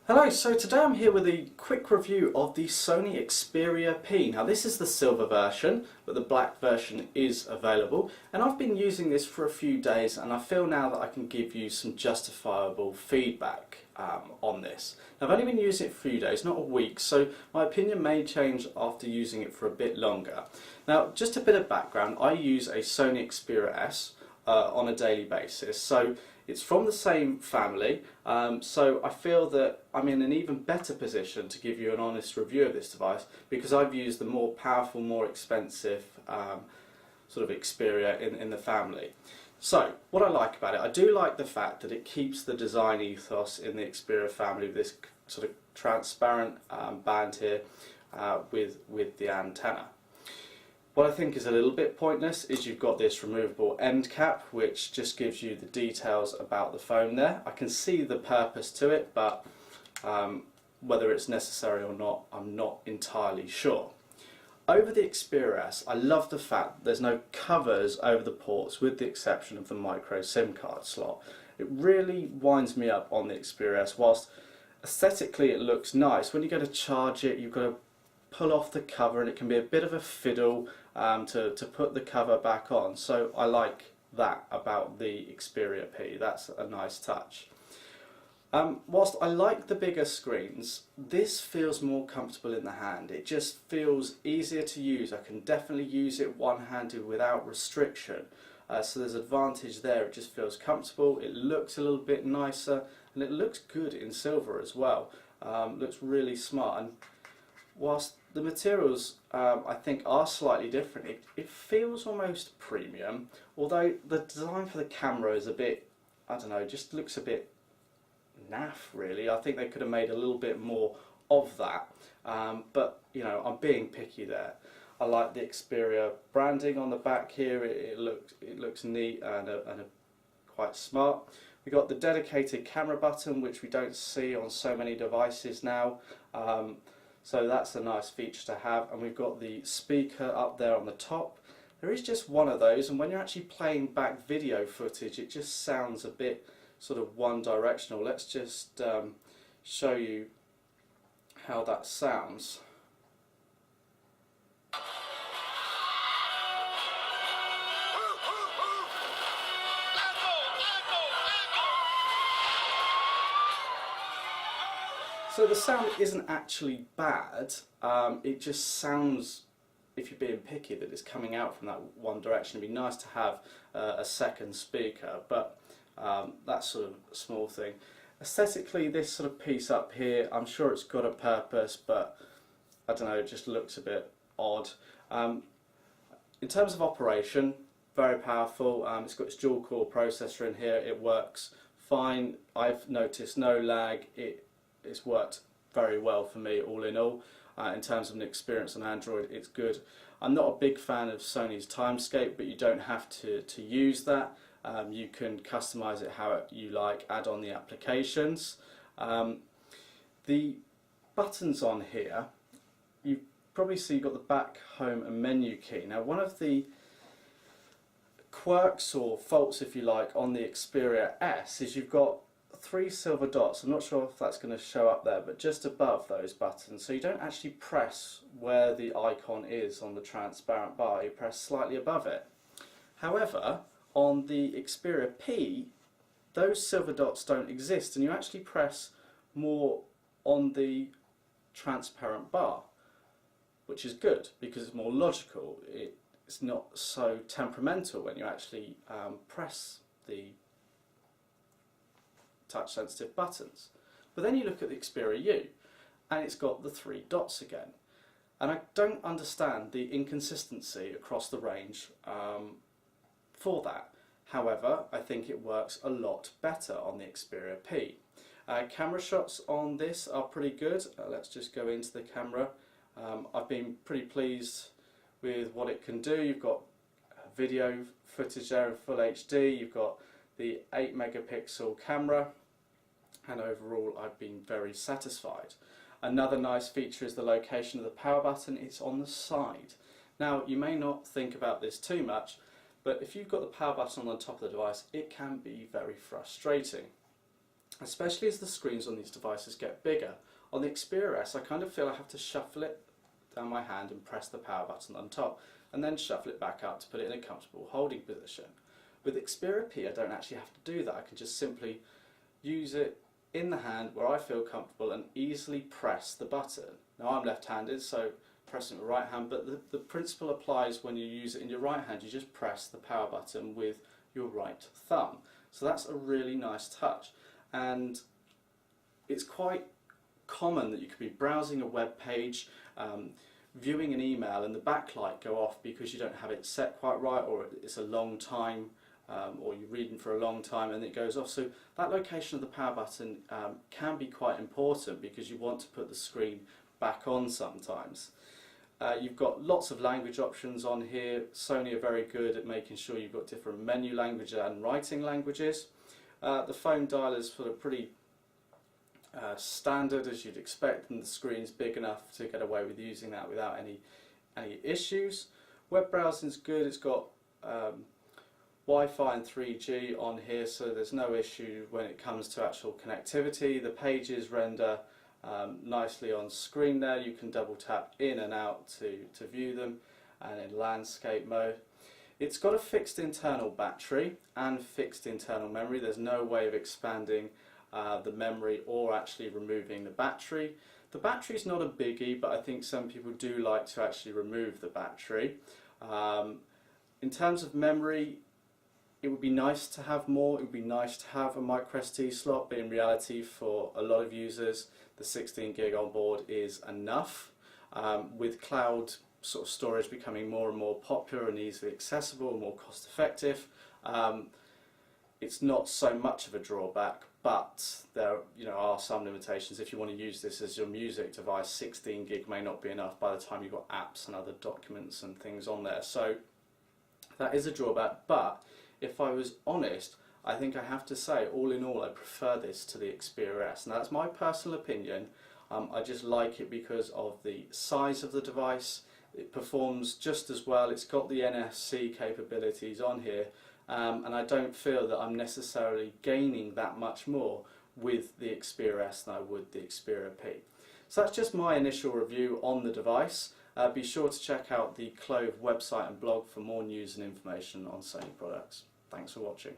Hello, so today I'm here with a quick review of the Sony Xperia P. Now this is the silver version, but the black version is available, and I've been using this for a few days and I feel now that I can give you some justifiable feedback on this. Now, I've only been using it for a few days, not a week, so my opinion may change after using it for a bit longer. Now, just a bit of background, I use a Sony Xperia S on a daily basis, so it's from the same family, so I feel that I'm in an even better position to give you an honest review of this device because I've used the more powerful, more expensive sort of Xperia in the family. So, what I like about it, I do like the fact that it keeps the design ethos in the Xperia family with this sort of transparent band here with the antenna. What I think is a little bit pointless is you've got this removable end cap which just gives you the details about the phone there. I can see the purpose to it, but whether it's necessary or not, I'm not entirely sure. Over the Xperia S, I love the fact that there's no covers over the ports with the exception of the micro SIM card slot. It really winds me up on the Xperia S. Whilst aesthetically it looks nice, when you go to charge it you've got to pull off the cover and it can be a bit of a fiddle to put the cover back on, so I like that about the Xperia P. That's a nice touch. Whilst I like the bigger screens, this feels more comfortable in the hand. It just feels easier to use. I can definitely use it one-handed without restriction, so there's advantage there. It just feels comfortable, it looks a little bit nicer, and it looks good in silver as well. Looks really smart, and whilst the materials I think are slightly different, it feels almost premium, although the design for the camera is a bit, I don't know, just looks a bit naff really. I think they could have made a little bit more of that, but you know, I'm being picky there. I like the Xperia branding on the back here. It looks neat and quite smart. We got the dedicated camera button, which we don't see on so many devices now. So that's a nice feature to have, and we've got the speaker up there on the top. There is just one of those, and when you're actually playing back video footage it just sounds a bit sort of one directional. Let's just show you how that sounds. So the sound isn't actually bad, it just sounds, if you're being picky, that it's coming out from that one direction. It'd be nice to have a second speaker, but that's sort of a small thing. Aesthetically, this sort of piece up here, I'm sure it's got a purpose, but I don't know, it just looks a bit odd. In terms of operation, very powerful. It's got its dual core processor in here, it works fine. I've noticed no lag. It's worked very well for me all in all. In terms of an experience on Android, it's good. I'm not a big fan of Sony's timescape, but you don't have to use that. You can customize it how you like, add on the applications. The buttons on here, you probably see you've got the back, home and menu key. Now, one of the quirks or faults, if you like, on the Xperia S is you've got three silver dots. I'm not sure if that's going to show up there, but just above those buttons, so you don't actually press where the icon is on the transparent bar, you press slightly above it. However, on the Xperia P, those silver dots don't exist and you actually press more on the transparent bar, which is good because it's more logical. It's not so temperamental when you actually press the touch sensitive buttons. But then you look at the Xperia U and it's got the three dots again, and I don't understand the inconsistency across the range for that. However, I think it works a lot better on the Xperia P. Camera shots on this are pretty good. Let's just go into the camera. I've been pretty pleased with what it can do. You've got video footage there in full HD, you've got the 8 megapixel camera, and overall I've been very satisfied. Another nice feature is the location of the power button. It's on the side. Now, you may not think about this too much, but if you've got the power button on the top of the device, it can be very frustrating. especially as the screens on these devices get bigger. On the Xperia S, I kind of feel I have to shuffle it down my hand and press the power button on top, and then shuffle it back out to put it in a comfortable holding position. With Xperia P, I don't actually have to do that. I can just simply use it in the hand where I feel comfortable and easily press the button. Now I'm left-handed, so pressing with the right hand, but the principle applies when you use it in your right hand. You just press the power button with your right thumb. So that's a really nice touch, and it's quite common that you could be browsing a web page, viewing an email, and the backlight go off because you don't have it set quite right, or it's a long time, or you're reading for a long time and it goes off. So that location of the power button can be quite important because you want to put the screen back on sometimes. You've got lots of language options on here. Sony are very good at making sure you've got different menu languages and writing languages. The phone dial is sort of pretty standard, as you'd expect, and the screen's big enough to get away with using that without any issues. Web browsing's good. It's got Wi-Fi and 3G on here, so there's no issue when it comes to actual connectivity. The pages render nicely on screen there. You can double tap in and out to view them, and in landscape mode. It's got a fixed internal battery and fixed internal memory. There's no way of expanding the memory or actually removing the battery. The battery's not a biggie, but I think some people do like to actually remove the battery. In terms of memory, it would be nice to have more. It would be nice to have a microSD slot, but in reality for a lot of users the 16 gig on board is enough. With cloud sort of storage becoming more and more popular and easily accessible and more cost effective, it's not so much of a drawback, but there are some limitations. If you want to use this as your music device, 16 gig may not be enough by the time you've got apps and other documents and things on there. So that is a drawback, but if I was honest, I think I have to say, all in all, I prefer this to the Xperia S. Now that's my personal opinion. I just like it because of the size of the device. It performs just as well. It's got the NFC capabilities on here, and I don't feel that I'm necessarily gaining that much more with the Xperia S than I would the Xperia P. So that's just my initial review on the device. Be sure to check out the Clove website and blog for more news and information on Sony products. Thanks for watching.